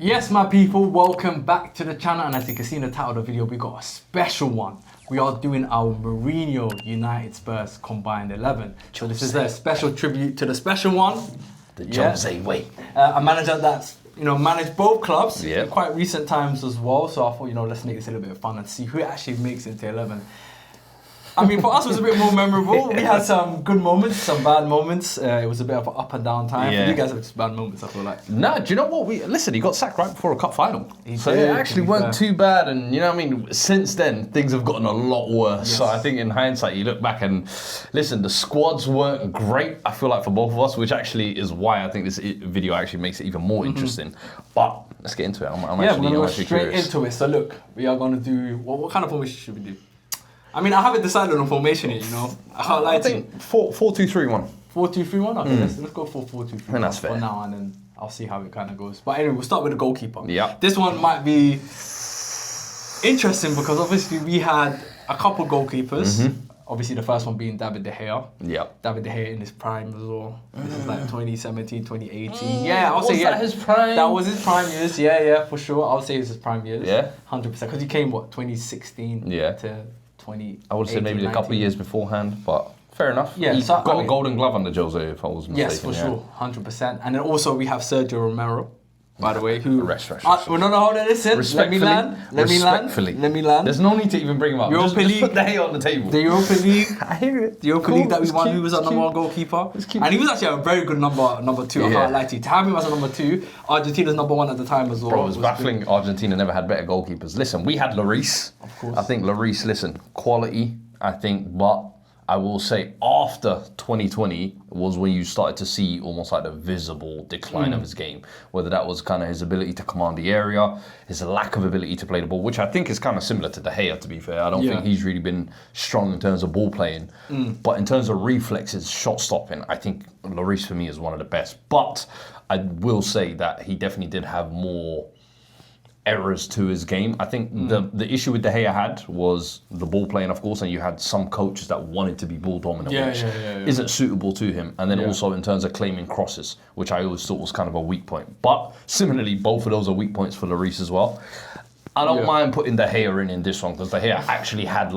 Yes, my people, welcome back to the channel, and as you can see in the title of the video, we got a special one. We are doing our Mourinho United Spurs combined 11. So this is a special tribute to the special one. The Jose way. A manager that's, managed both clubs in Yep. quite recent times as well. So I thought, let's make this a little bit of fun and see who actually makes it to 11. I mean, for us, it was a bit more memorable. We had some good moments, some bad moments. It was a bit of an up and down time. Yeah. For you guys, it was bad moments, I feel like. No, do you know what? Listen, he got sacked right before a cup final. So did, it actually weren't too bad. And since then, things have gotten a lot worse. Yes. So I think in hindsight, you look back and listen, the squads weren't great, I feel like, for both of us, which actually is why I think this video actually makes it even more interesting. But let's get into it. I'm We're actually going to go straight curious. into it. So look, we are going to do, what kind of formation should we do? I mean, I haven't decided on formation yet, I can't lie I to you. think 4-2-3-1. 4-2-3-1? Okay, let's go for 4-2-3-1 And that's fair. for now, and then I'll see how it kind of goes. But anyway, we'll start with the goalkeeper. Yeah. This one might be interesting because obviously we had a couple goalkeepers. Obviously the first one being David De Gea. Yeah. David De Gea in his prime as well. This is like 2017, 2018. Yeah, I'll say Was that his prime? That was his prime years. Yeah, for sure. I'll say it was his prime years. Yeah. 100%. Because he came, 2016 Yeah. to 2018, I would say maybe a couple of years beforehand, but fair enough. Yeah, he so, got a golden glove under Jose, if I was mistaken. Yes, for sure, 100%. And then also we have Sergio Romero, by the way, who... Rest. Well, no, hold on, listen. Let me land. There's no need to even bring him up. Europa Just League. put the hair on the table. The Europa League. I hear it. The Europa League that we won, who was our number one goalkeeper. cute. And he was actually a very good number two, I Yeah. can't lie to you. To have him as a number two, Argentina's number one at the time as well. Bro, it was good. baffling. Argentina never had better goalkeepers. Listen, we had Lloris. Of course. I think Lloris, listen, quality, I think, but I will say after 2020 was when you started to see almost like a visible decline of his game. Whether that was kind of his ability to command the area, his lack of ability to play the ball, which I think is kind of similar to De Gea, to be fair. I don't think he's really been strong in terms of ball playing. But in terms of reflexes, shot stopping, I think Lloris for me is one of the best. But I will say that he definitely did have more errors to his game. I think the issue with De Gea had was the ball playing, of course, and you had some coaches that wanted to be ball dominant, which isn't suitable to him. And then also in terms of claiming crosses, which I always thought was kind of a weak point. But similarly, both of those are weak points for Lloris as well. I don't mind putting De Gea in this one because De Gea actually had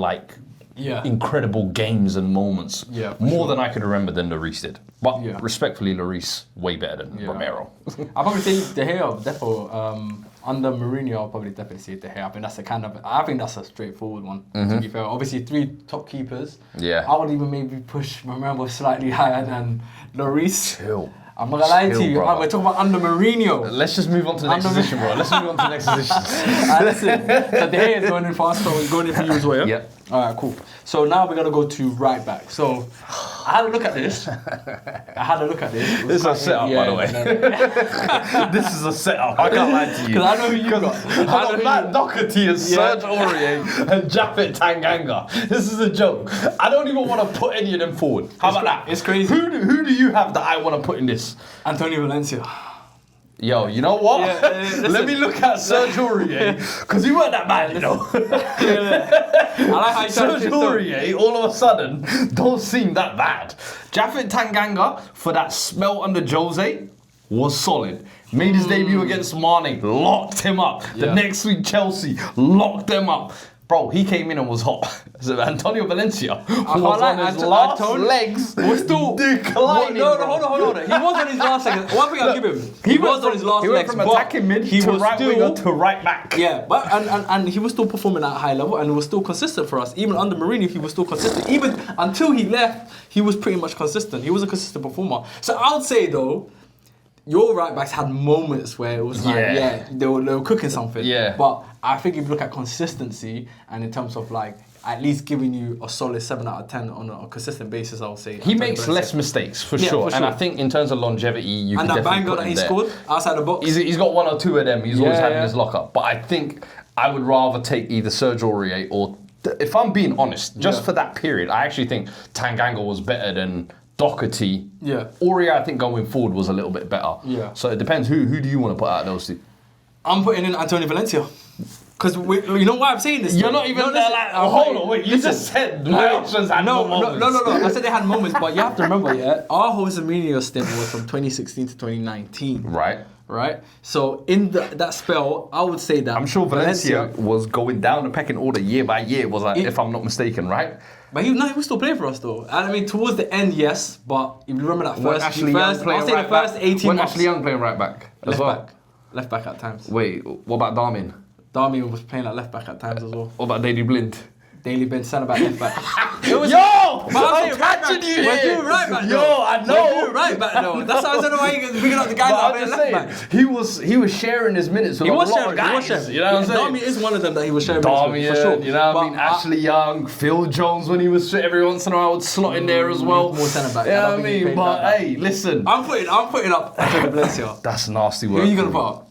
incredible games and moments. More than I could remember than Lloris did. But respectfully, Lloris way better than Romero. I'll probably say De Gea, definitely, under Mourinho, I'll probably definitely say De Gea. I think that's a straightforward one, to be fair. Obviously, 3 top keepers. Yeah. I would even maybe push Romero slightly higher than Lloris. Chill. I'm not gonna lie to you. Brother. We're talking about under Mourinho. Let's just move on to the next position, bro. Let's move on to the next position. Listen, so De Gea is going in fast, so he's going in for you as well, yeah? Yep. Alright, cool. So now we're going to go to right back. So I had a look at this. This is a setup, by the way. This is a setup. I can't lie to you. Because I know who you got. I got Matt Doherty and Serge Aurier and Japhet Tanganga. This is a joke. I don't even want to put any of them forward. How about that? It's crazy. Who do you have that I want to put in this? Antonio Valencia. Yo, you know what? Let me look at Serge Aurier, because he weren't that bad, I like how you Serge Aurier, all of a sudden, don't seem that bad. Japhet Tanganga, for that spell under Jose, was solid. Made his debut against Mane, locked him up. The next week, Chelsea, locked them up. Bro, he came in and was hot. So Antonio Valencia was on his last legs. Was still declining. No, hold on. He was on his last legs. One thing I'll give him. He was on his last legs. He went from attacking mid to right winger to right back. Yeah, but and he was still performing at a high level and was still consistent for us. Even under Mourinho, he was still consistent. Even until he left, he was pretty much consistent. He was a consistent performer. So I would say though, your right backs had moments where it was like, they were cooking something. Yeah. But I think if you look at consistency and in terms of like at least giving you a solid 7 out of 10 on a consistent basis, I would say. He makes less mistakes, for sure. And I think in terms of longevity, you can definitely banger that he scored outside the box. He's got 1 or 2 of them. He's always had in his locker. But I think I would rather take either Serge Aurier or, if I'm being honest, just for that period, I actually think Tanganga was better than Doherty. Yeah. Aurier, I think going forward was a little bit better. Yeah. So it depends. Who do you want to put out of those two? I'm putting in Antonio Valencia. Because you know why I'm saying this? You're not even there like, hold on, wait, you just said my options had moments. No. I said they had moments, but you have to remember, our Jose Mourinho stint was from 2016 to 2019. Right. right? So in that spell, I would say that I'm sure Valencia was going down the pecking order year by year, if I'm not mistaken, right? But he was still playing for us though. I mean, towards the end, yes. But if you remember that first, I'll say the first 18 when months. Ashley Young playing right back as well. Left back at times. Wait, what about Darmin? Darmin was playing at left back at times as well. What about Daley Blind? Daily Ben centre back, left back. Yo! I'm catching you here! We're doing right back though. Yo, I know! We're doing right back though. That's how I don't know why you're picking up the guys that are left back. He was sharing his minutes with a lot of guys. You know what I'm saying? Darmian is one of them that he was sharing minutes with, for sure. You know what I mean? Ashley Young, Phil Jones when he was every once in a while would slot in there as well. More centre back. You know what I mean? But hey, listen. I'm putting up Antonio Valencia. That's nasty work. Who are you going to put up?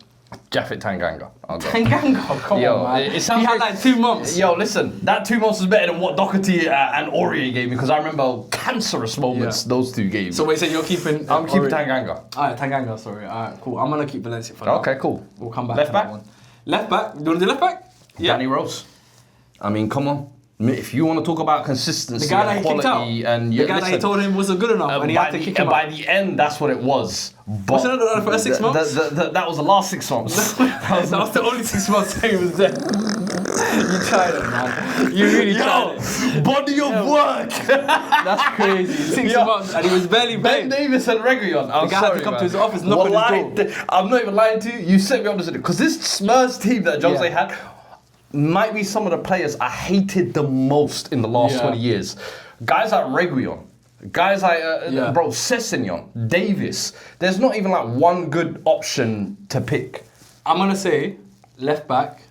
Japhet Tanganga. Tanganga? Come on, man. It sounds he had like 2 months. Yo, listen, that 2 months was better than what Doherty and Aurier gave me because I remember cancerous moments those two gave me. So wait, so you're keeping... I'm keeping Tanganga. Alright, Tanganga, sorry. Alright, cool. I'm going to keep Valencia for now. Okay, cool. We'll come back left to back? that one. Left back? You want to do left back? Yeah. Danny Rose. I mean, come on. If you want to talk about consistency, the guy that he kicked out, and the guy that he told him wasn't good enough, and he had to kick him out. By the end, that's what it was. But wasn't that the first 6 months? That was the last 6 months. that was the only 6 months he was there. You tried it, man. You really tried it. Body of work. That's crazy. 6 months, and he was barely Ben Davis and Reguilon. The guy had to come to his office, knock on his door. I'm not even lying to you. You set me up to it because this Spurs team that Jose had might be some of the players I hated the most in the last 20 years. Guys like Reguilon, guys like, Sessegnon, Davis. There's not even like one good option to pick. I'm going to say left back,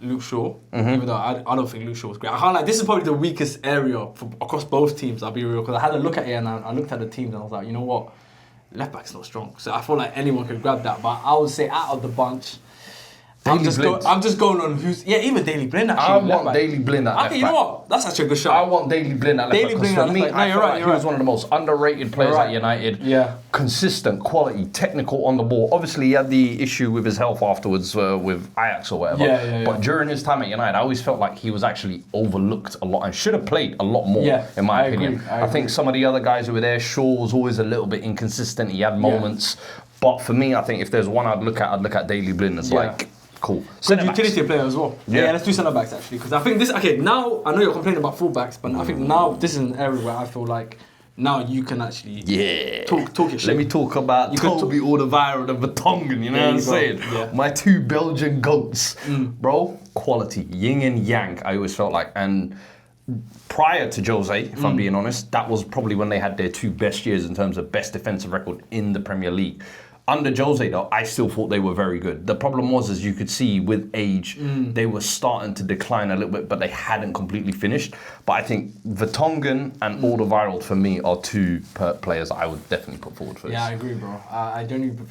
Luke Shaw, even though I don't think Luke Shaw was great. I can't this is probably the weakest area across both teams, I'll be real, because I had a look at it and I looked at the teams and I was like, you know what? Left back's not strong. So I feel like anyone could grab that. But I would say out of the bunch, I'm just going on who's... Yeah, even Daley Blind actually. I want Daley Blind at left back. Okay, you know what? That's actually a good shot. I want Daley Blind at left back. Because for me, I feel like he was one of the most underrated players at United. Yeah. Consistent, quality, technical on the ball. Obviously, he had the issue with his health afterwards with Ajax or whatever. But during his time at United, I always felt like he was actually overlooked a lot and should have played a lot more, in my opinion. I think some of the other guys who were there, Shaw was always a little bit inconsistent. He had moments. But for me, I think if there's one I'd look at Daley Blind as like... Cool. Good utility player as well. Yeah, let's do centre backs actually, because I think this. Okay, now I know you're complaining about full backs, but I think now this is an area where I feel like now you can actually talk your shit. Let me talk about Toby Alderweireld and Vertonghen. You know what I'm saying? Yeah. My two Belgian goats, bro. Quality, yin and yang. I always felt like, and prior to Jose, if I'm being honest, that was probably when they had their two best years in terms of best defensive record in the Premier League. Under Jose, though, I still thought they were very good. The problem was, as you could see, with age, they were starting to decline a little bit, but they hadn't completely finished. But I think Vertonghen and Alderweireld, for me, are two players I would definitely put forward for this. Yeah, I agree, bro. I don't even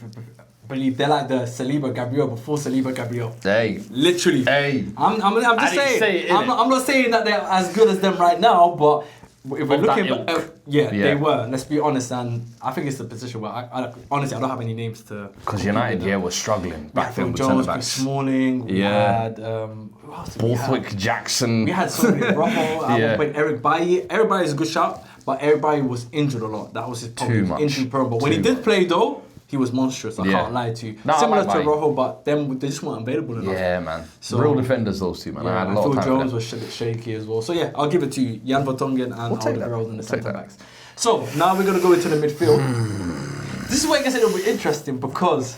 believe they're like the Saliba Gabriel before Saliba Gabriel. Hey. Literally. Hey. I'm just saying. I'm not saying that they're as good as them right now, but... If we're looking, they were. Let's be honest, and I think it's the position where I honestly I don't have any names to. Because United, was struggling back then with Jones, centre backs. Smalling, we had who else did Borthwick, Jackson. We had so many. Rojo, at one point, Eric Bailly. Eric Bailly is a good shout, but Eric Bailly was injured a lot. That was his problem. Too much. Injury prone. But when he did play though, he was monstrous. I can't lie to you. No, similar to Rojo, but them they just weren't available enough. Yeah, man. So, real defenders, those two, man. I had a lot of time Jones was a bit shaky as well. So yeah, I'll give it to you. Jan Vertonghen and Alderweireld in the centre backs. So now we're gonna go into the midfield. This is where it gets a little bit interesting because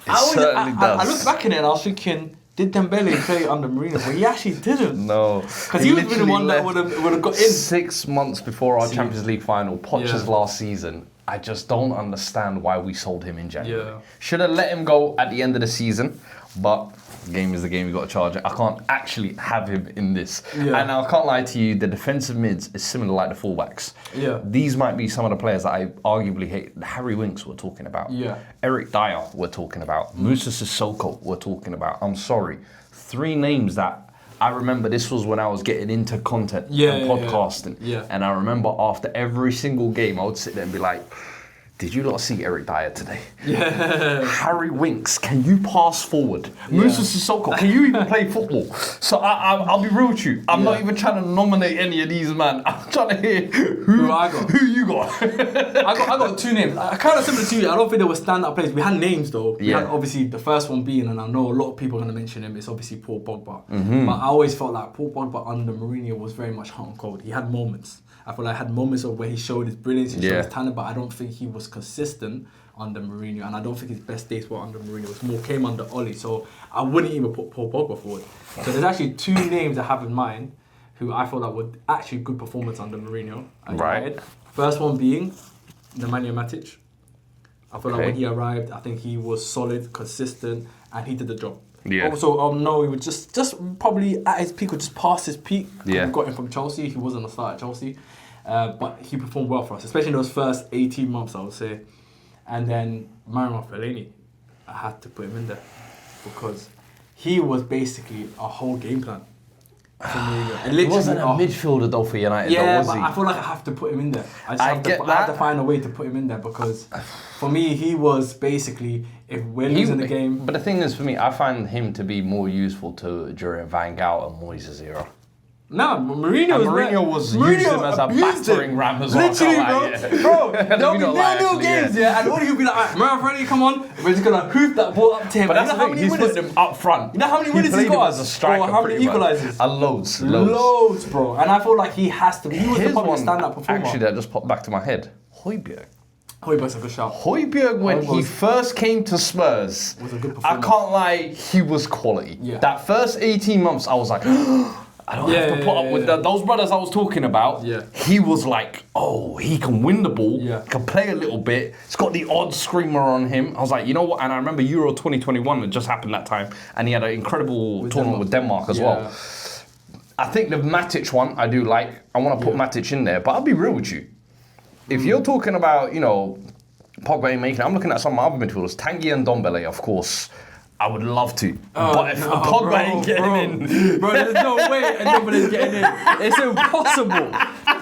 I look back in it and I was thinking, did Dembele play under Mourinho? But he actually didn't. No. Because he would have been the one that would have got in. 6 months before our Champions League final, Poch's last season. I just don't understand why we sold him in January. Yeah. Should have let him go at the end of the season, but the game is the game, you got to charge it. I can't actually have him in this. Yeah. And I can't lie to you, the defensive mids is similar like the fullbacks. Yeah. These might be some of the players that I arguably hate. Harry Winks we're talking about. Yeah. Eric Dyer we're talking about. Moussa Sissoko we're talking about. I'm sorry. 3 names that I remember this was when I was getting into content and podcasting. Yeah. And I remember after every single game, I would sit there and be like, Did you not see Eric Dyer today? Yeah. Harry Winks, can you pass forward? Musa Sissoko, can you even play football? So I'll be real with you. I'm not even trying to nominate any of these, man. I'm trying to hear who I got. Who you got? I got 2 names. Kind of similar to you. I don't think they were stand-up players. We had names though. We had obviously the first one being, and I know a lot of people are going to mention him, it's obviously Paul Pogba. But I always felt like Paul Pogba under Mourinho was very much hot and cold. He had moments. I feel like I had moments of where he showed his brilliance, he showed his talent, but I don't think he was consistent under Mourinho, and I don't think his best days were under Mourinho. It was more came under Oli, so I wouldn't even put Paul Pogba forward. So there's actually 2 names I have in mind who I feel like were actually good performance under Mourinho. Right. First one being Nemanja Matic. I feel like when he arrived, I think he was solid, consistent, and he did the job. Yeah. Also, no, he was just probably at his peak or just past his peak. Yeah. We got him from Chelsea. He wasn't a start at Chelsea. But he performed well for us, especially in those first 18 months, I would say. And then Marouane Fellaini, I had to put him in there because he was basically a whole game plan. He wasn't a midfielder though for United, though, was but he? I feel like I have to put him in there. I have to find a way to put him in there because for me, he was basically, if we're losing the game... But the thing is, for me, I find him to be more useful during Van Gaal and Moyes' era. No, Mourinho was used him as a battering ram as well. Literally, bro. There'll be no games, and all he'll be like, Marouane Fellaini, come on, we're just gonna hoof that ball up to him. But that's the thing, he's put him up front. You know how many winners he's got? As a striker, how many equalizers? Loads, bro. And I feel like he has to. He was the public stand-up performer. Actually, that just popped back to my head. Højbjerg. Højbjerg's a good shout. Højbjerg, when he first came to Spurs, was a good performer. I can't lie, he was quality. Yeah. That first 18 months, I was like, I don't have to put up with those brothers I was talking about. Yeah. He was like, oh, he can win the ball, can play a little bit. He's got the odd screamer on him. I was like, you know what? And I remember Euro 2021 had just happened that time, and he had an incredible tournament with Denmark as well. I think the Matic one I do like. I want to put Matic in there, but I'll be real with you. If you're talking about, Pogba ain't making it, I'm looking at some of my other midfielders. Tanguy and Ndombele, of course. I would love to, but if Pogba ain't getting in... Bro, there's no way Ndombele's getting in. It's impossible.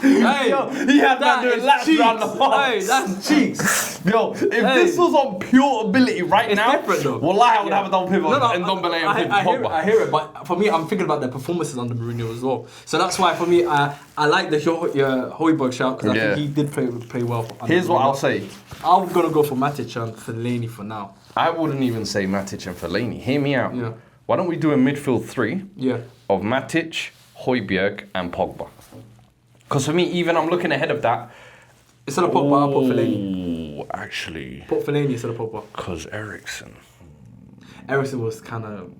Hey, he had that doing laps around the park. Hey, that's cheeks. Yo, if this was on pure ability right now, different though. Wallahi, I would have a double pivot and Ndombele and Pogba. I hear it, but for me, I'm thinking about their performances under Mourinho as well. So that's why, for me, I like the Højbjerg shout because I think he did play well. Here's what I'll say. I'm going to go for Matic and Fellaini for now. I wouldn't even say Matic and Fellaini. Hear me out. Yeah. Why don't we do a midfield 3 of Matic, Højbjerg and Pogba? Because for me, even I'm looking ahead of that. Instead of Pogba, I'll put Fellaini. Actually. Put Fellaini instead of Pogba. Because Eriksen was kind of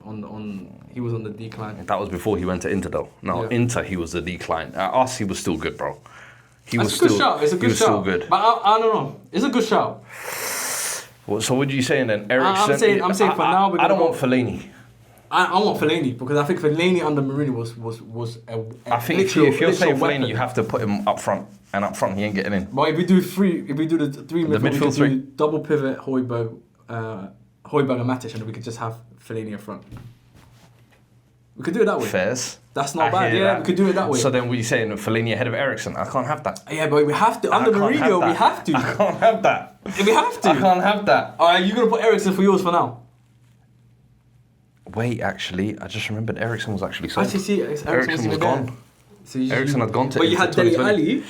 he was on the decline. That was before he went to Inter though. No, Inter, he was the decline. At us, he was still good, bro. It's a good shout. It's a good shout. Still good. But I don't know. It's a good shout. So what are you saying then? Eriksen? I'm saying for now. I don't want Fellaini. I want Fellaini because I think Fellaini under Mourinho was I think if you're saying Fellaini, you have to put him up front, and up front he ain't getting in. But if we do the three midfield three, double pivot Højbjerg and Matic, and we could just have Fellaini up front. We could do it that way. Fairs. That's not bad. Yeah, we could do it that way. So then we're saying Fellaini ahead of Eriksen. I can't have that. Yeah, but we have to. Under Mourinho, we have to. I can't have that. We have to. I can't have that. Are you gonna put Eriksen for yours for now? Wait, actually, I just remembered Eriksen was actually sold. Actually, see, Eriksen was gone. Eriksen had gone to. But you had Dele Alli,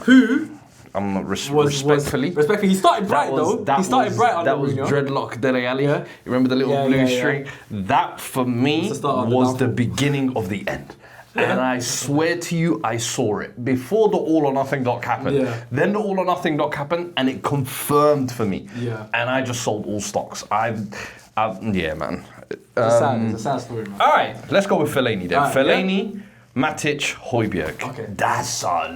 who. Respectfully, he started bright though. He started bright under Mourinho. That was dreadlock Dele Alli. You remember the little blue string? That for me was the beginning of the end. And I swear to you, I saw it before the all or nothing doc happened. Then the all or nothing doc happened, and it confirmed for me. And I just sold all stocks. Yeah, man. It's a sad story, man. All right, let's go with Fellaini then. Fellaini. Matic, Højbjerg. Okay. That's a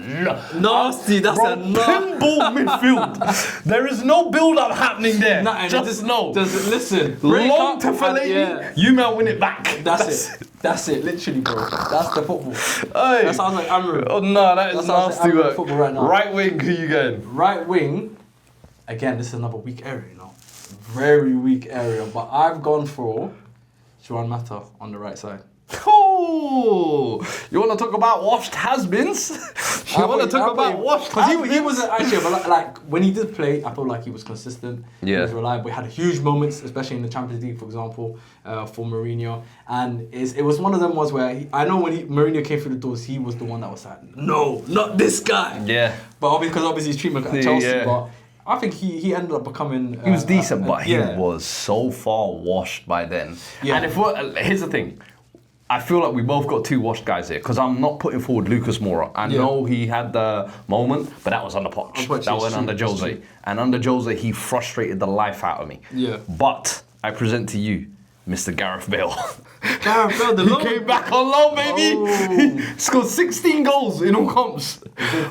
nasty. That's a pinball midfield. There is no build-up happening there. Just listen. Long to Fellaini. You may win it back. That's it. Literally, bro. That's the football. Hey. That sounds like Amru. Oh no, that is nasty work. Football right now. Right wing, who you going? Right wing. Again, this is another weak area, Very weak area. But I've gone for Juan Mata on the right side. Oh, Ooh, you want to talk about washed has-beens? You want to talk about washed has-beens? Because he was actually, but like when he did play, I felt like he was consistent. He was reliable. He had huge moments, especially in the Champions League, for example, for Mourinho. And it was one of them ones where I know when Mourinho came through the doors, he was the one that was like, no, not this guy. Yeah. But because obviously his treatment at Chelsea, but I think he ended up becoming... he was decent, but he was so far washed by then. Yeah. And here's the thing. I feel like we both got two washed guys here because I'm not putting forward Lucas Moura. I know he had the moment, but that was under Poch. That went under Jose. And under Jose, he frustrated the life out of me. Yeah. But I present to you Mr. Gareth Bale. Gareth Bale, the loan. He came back on loan, baby. Oh. He scored 16 goals in all comps.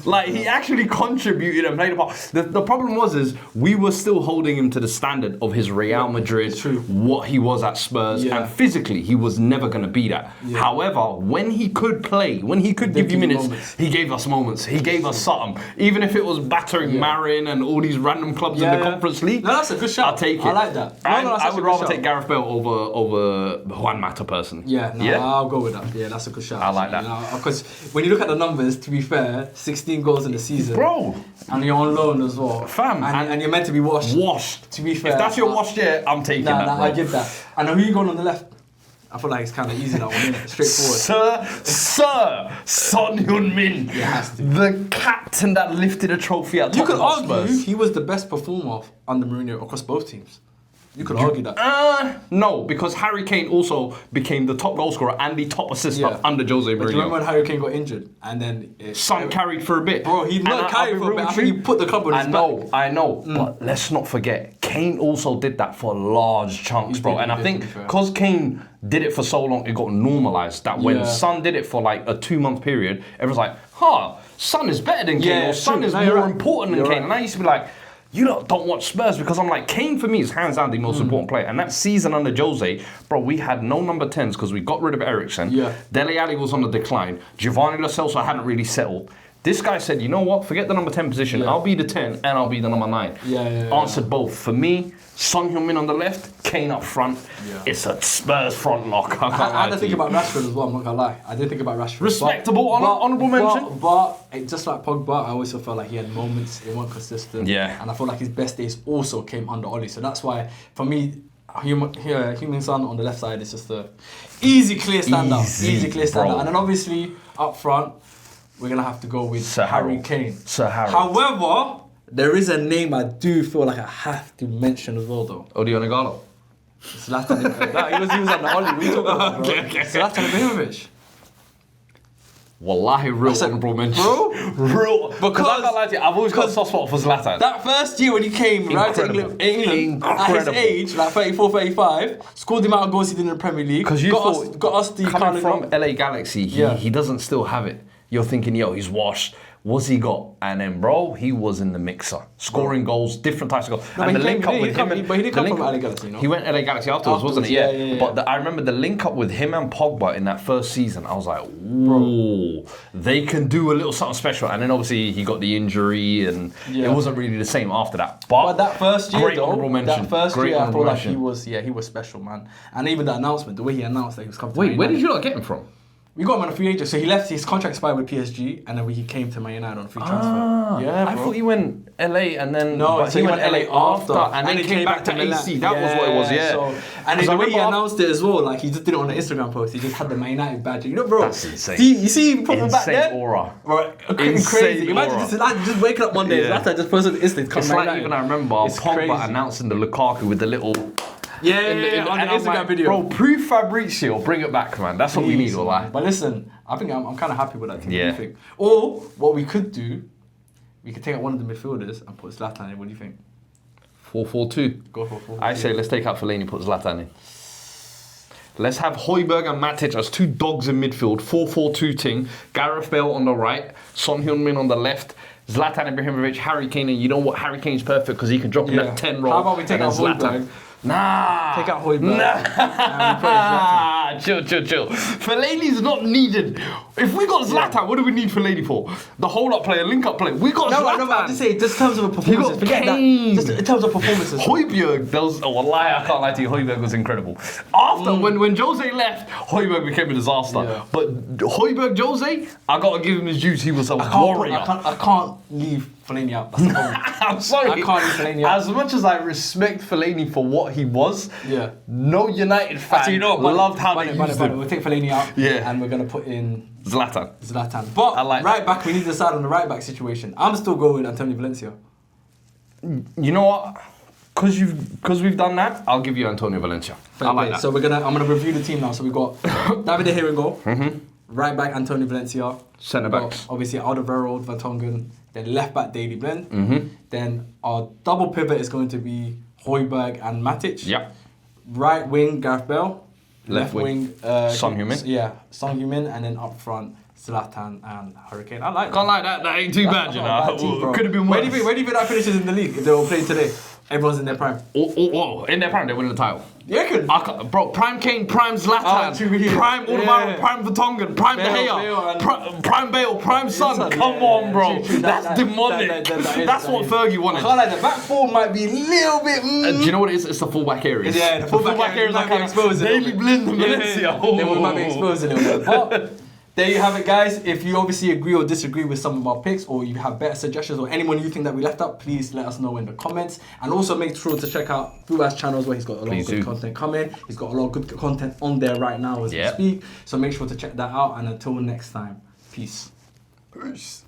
Like, he actually contributed and played a part. The problem was we were still holding him to the standard of his Real Madrid, what he was at Spurs, and physically, he was never going to be that. Yeah. However, when he could play, when he could give you minutes, he gave us moments. He gave us something. Even if it was battering Marin and all these random clubs in the Conference League. No, that's a good shot. I'll take it. I like that. I would rather take Gareth Bale over Juan Mata person. I'll go with that. Yeah, that's a good shot. I like that. Because when you look at the numbers, to be fair, 16 goals in the season. Bro. And you're on loan as well. Fam. And you're meant to be washed. Washed. To be fair. If that's your washed, I'm taking that, bro. I give that. And who you going on the left? I feel like it's kind of easy now, straightforward. Sir, Son Heung-min, the captain that lifted a trophy at Tottenham. You could argue he was the best performer under Mourinho across both teams. You could argue that. No, because Harry Kane also became the top goal scorer and the top assister under Jose Mourinho. But do you remember when Harry Kane got injured and then Son carried for a bit? Bro, he not carried for a bit. I think he put the club on his back. I know. But let's not forget, Kane also did that for large chunks, bro. And I think because Kane did it for so long, it got normalised that when Son did it for like a 2-month period, everyone's like, Son is better than Kane, or Son is more important than Kane. And I used to be like, you don't watch Spurs, because I'm like, Kane for me is hands down the most important player. And that season under Jose, bro, we had no number 10s because we got rid of Eriksen. Dele Alli was on the decline. Giovanni Lo Celso hadn't really settled. This guy said, you know what, forget the number 10 position. I'll be the 10 and I'll be the number 9. Answered both. For me, Son Heung-min on the left, Kane up front. It's a Spurs front lock. I had to think about Rashford as well, I'm not going to lie. I did think about Rashford. Respectable, honourable mention. But just like Pogba, I always felt like he had moments, he weren't consistent. And I feel like his best days also came under Oli. So that's why, for me, Heung-min Son on the left side is just a easy, clear standout. Easy, clear standout. And then obviously, up front, we're going to have to go with Harry Kane. Sir Harry. However, there is a name I do feel like I have to mention as well, though. Odion Igalo. Zlatan. He was on the Oli. What are you talking about, bro? Okay. Zlatan Ibrahimovic. Wallahi, real honourable mention. Bro? Real. Because I'm not lying to you, I've always got a soft spot for Zlatan. That first year when he came right to England at his age, like 34, 35, scored the amount of goals he did in the Premier League. Because you got us the coming from LA Galaxy, he doesn't still have it. You're thinking, he's washed. What's he got? And then, bro, he was in the mixer. Scoring goals, different types of goals. No, and the link up with him... But he didn't come from LA Galaxy, no? He went LA Galaxy afterwards, wasn't it? Yeah. But I remember the link up with him and Pogba in that first season. I was like, whoa, they can do a little something special. And then, obviously, he got the injury and it wasn't really the same after that. But that first year, I feel like he was special, man. And even the announcement, the way he announced that he was coming to Man United. Where did you not get him from? We got him on a free agent, so he left his contract expired with PSG, and then he came to Man United on a free transfer. Yeah, bro. I thought he went LA and then he went LA after, and then came back to AC. That was what it was, So, and the way he announced it as well, like he just did it on an Instagram post. He just had the Man United badge. You know, bro. That's insane. You see him put back there. Aura. Right, crazy. Imagine just waking up one day. Zlatan just posted the Insta. It's like even I remember Pogba announcing the Lukaku with the little. On the Instagram video. Bro, proof Fabrizio, bring it back, man. That's what we need, all that. But listen, I think I'm kind of happy with that team. What do you think? Or what we could do, we could take out one of the midfielders and put Zlatan in. What do you think? 4-4-2. Go for 4-4-2. I say let's take out Fellaini, put Zlatan in. Let's have Højbjerg and Matic as two dogs in midfield. 4-4-2 ting. Gareth Bale on the right, Son Heung-min on the left. Zlatan Ibrahimovic, Harry Kane, and you know what? Harry Kane's perfect because he can drop in that 10 role. How about we take out Højbjerg? Nah. Take out Højbjerg. Nah. chill. Fellaini's not needed. If we got Zlatan, what do we need Fellaini for? The hold-up player, link-up player. We got Zlatan. No, I'm just saying, just in terms of performances. Forget Kane. that. Just in terms of performances. Højbjerg, wallahi, I can't lie to you, Højbjerg was incredible. After, when Jose left, Højbjerg became a disaster. Yeah. But Højbjerg, Jose, I gotta give him his dues, he was a warrior. I can't leave Fellaini out. That's the problem. I'm sorry. I can't leave Fellaini out. As much as I respect Fellaini for what he was, Yeah. no United fan loved how they used him. We'll take Fellaini out, Yeah. and we're going to put in Zlatan. But I like right back, we need to decide on the right back situation. I'm still going with Antonio Valencia. You know what? Because we've done that, I'll give you Antonio Valencia. I like that. So I'm gonna review the team now. So we got David De Gea in goal. Right back Antonio Valencia. Centre backs. Obviously Alderweireld, Van Tongen. Then left back Daley Blind. Then our double pivot is going to be Højbjerg and Matic. Yeah. Right wing Gareth Bale. Left wing, Son Heung-min. Yeah, Son Heung-min, and then up front Zlatan and Hurricane. I like that. Can't like that. That ain't too bad, you know. Could have been worse. Where do you think that finishes in the league if they were playing today? Everyone's in their prime. Oh, in their prime, they win the title. Yeah, Bro, prime Kane, prime Zlatan, prime Alderweireld, prime Vertonghen, prime De Gea, prime Bale, prime Son. Come on, bro. That's demonic. That's what Fergie wanted. I can't like the back four might be a little bit. Do you know what it is? It's the fullback areas. Yeah, the fullback areas might be exposed. Daily Blind and Valencia. They might be exposed a little bit. But there you have it, guys. If you obviously agree or disagree with some of our picks, or you have better suggestions, or anyone you think that we left out, please let us know in the comments. And also make sure to check out Fuad's channels where he's got a lot of good content coming. He's got a lot of good content on there right now as we speak. So make sure to check that out. And until next time, peace. Peace.